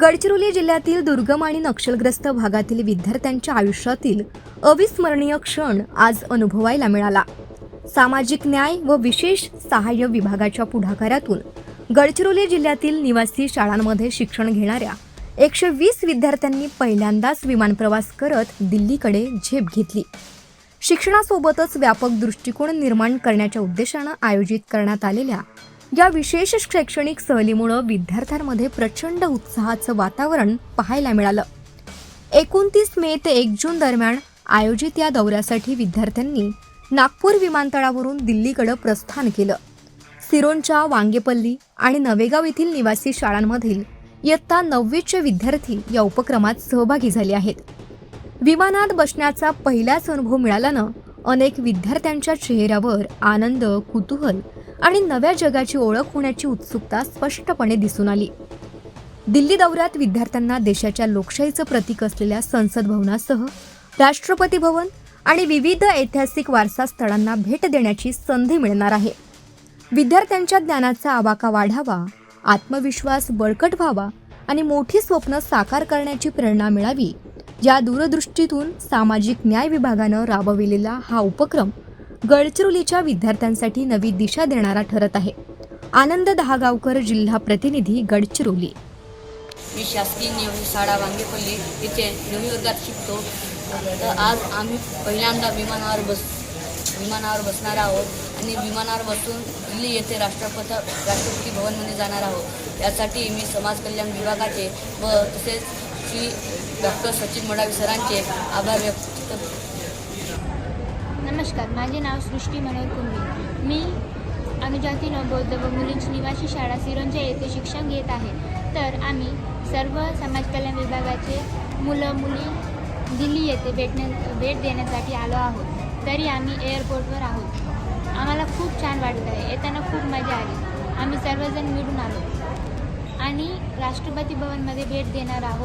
गडचिरोली जिल्ह्यातील दुर्गम आणि नक्षलग्रस्त भागातील विद्यार्थ्यांच्या आयुष्यातील अविस्मरणीय क्षण आज अनुभवायला मिळाला। सामाजिक न्याय व विशेष सहाय्य विभागाच्या पुढाकारातून गडचिरोली जिल्ह्यातील निवासी शाळांमध्ये शिक्षण घेणाऱ्या 120 विद्यार्थ्यांनी पहिल्यांदाच विमान प्रवास करत दिल्लीकडे झेप घेतली। शिक्षणासोबतच व्यापक दृष्टिकोन निर्माण करण्याच्या उद्देशाने आयोजित करण्यात आलेल्या या विशेष शैक्षणिक सहलीमुळे विद्यार्थ्यांमध्ये प्रचंड उत्साहाचं वातावरण पाहायला मिळालं। 29 मे ते 1 जून दरम्यान आयोजित या दौऱ्यासाठी विद्यार्थ्यांनी नागपूर विमानतळावरून दिल्लीकडे प्रस्थान केलं। सिरोंचा, वांगेपल्ली आणि नवेगाव येथील निवासी शाळांमधील इयत्ता 9वीचे विद्यार्थी या उपक्रमात सहभागी झाले आहेत। विमानात बसण्याचा पहिलाच अनुभव मिळाल्यानं अनेक विद्यार्थ्यांच्या चेहऱ्यावर आनंद, कुतूहल आणि नव्या जगाची ओळख होण्याची उत्सुकता स्पष्टपणे दिसून आली। दिल्ली दौऱ्यात विद्यार्थ्यांना देशाच्या लोकशाहीचं प्रतीक असलेल्या संसद भवनासह राष्ट्रपती भवन आणि विविध ऐतिहासिक वारसा स्थळांना भेट देण्याची संधी मिळणार आहे। विद्यार्थ्यांच्या ज्ञानाचा आवाका वाढावा, आत्मविश्वास बळकट व्हावा आणि मोठी स्वप्न साकार करण्याची प्रेरणा मिळावी या दूरदृष्टीतून सामाजिक न्याय विभागानं राबविलेला हा उपक्रम गडचिरोलीच्या विद्यार्थ्यांसाठी नवी दिशा देणारा ठरत आहे। आनंद दहागावकर, जिल्हा प्रतिनिधी, गडचिरोली। मी शासकीय निवासी शाळा वांगेपल्ली येथे 9वी वर्गात शिकतो। तर आज आम्ही पहिल्यांदा विमानावर बसणार आहोत आणि विमानावर बसून दिल्ली येथे राष्ट्रपती भवनमध्ये जाणार आहोत। यासाठी मी समाज कल्याण विभागाचे व तसेच श्री डॉक्टर सचिन मडावी सरांचे आभार व्यक्त करतो। नमस्कार, माझे नाव सृष्टी मनोहर कुंभी। मी अनुजाती नवबौद्ध व मुलींची निवासी शाळा सिरोंचा येथे शिक्षण घेत आहे। तर आम्ही सर्व समाज कल्याण विभागाचे मुलं मुली दिल्ली येथे भेट देण्यासाठी आलो आहोत। तरी आम्ही एअरपोर्टवर आहोत। आम्हाला खूप छान वाटत आहे। येताना खूप मजा आली। आम्ही सर्वजण मिळून आलो आणि राष्ट्रपती भवनमध्ये भेट देणार आहोत।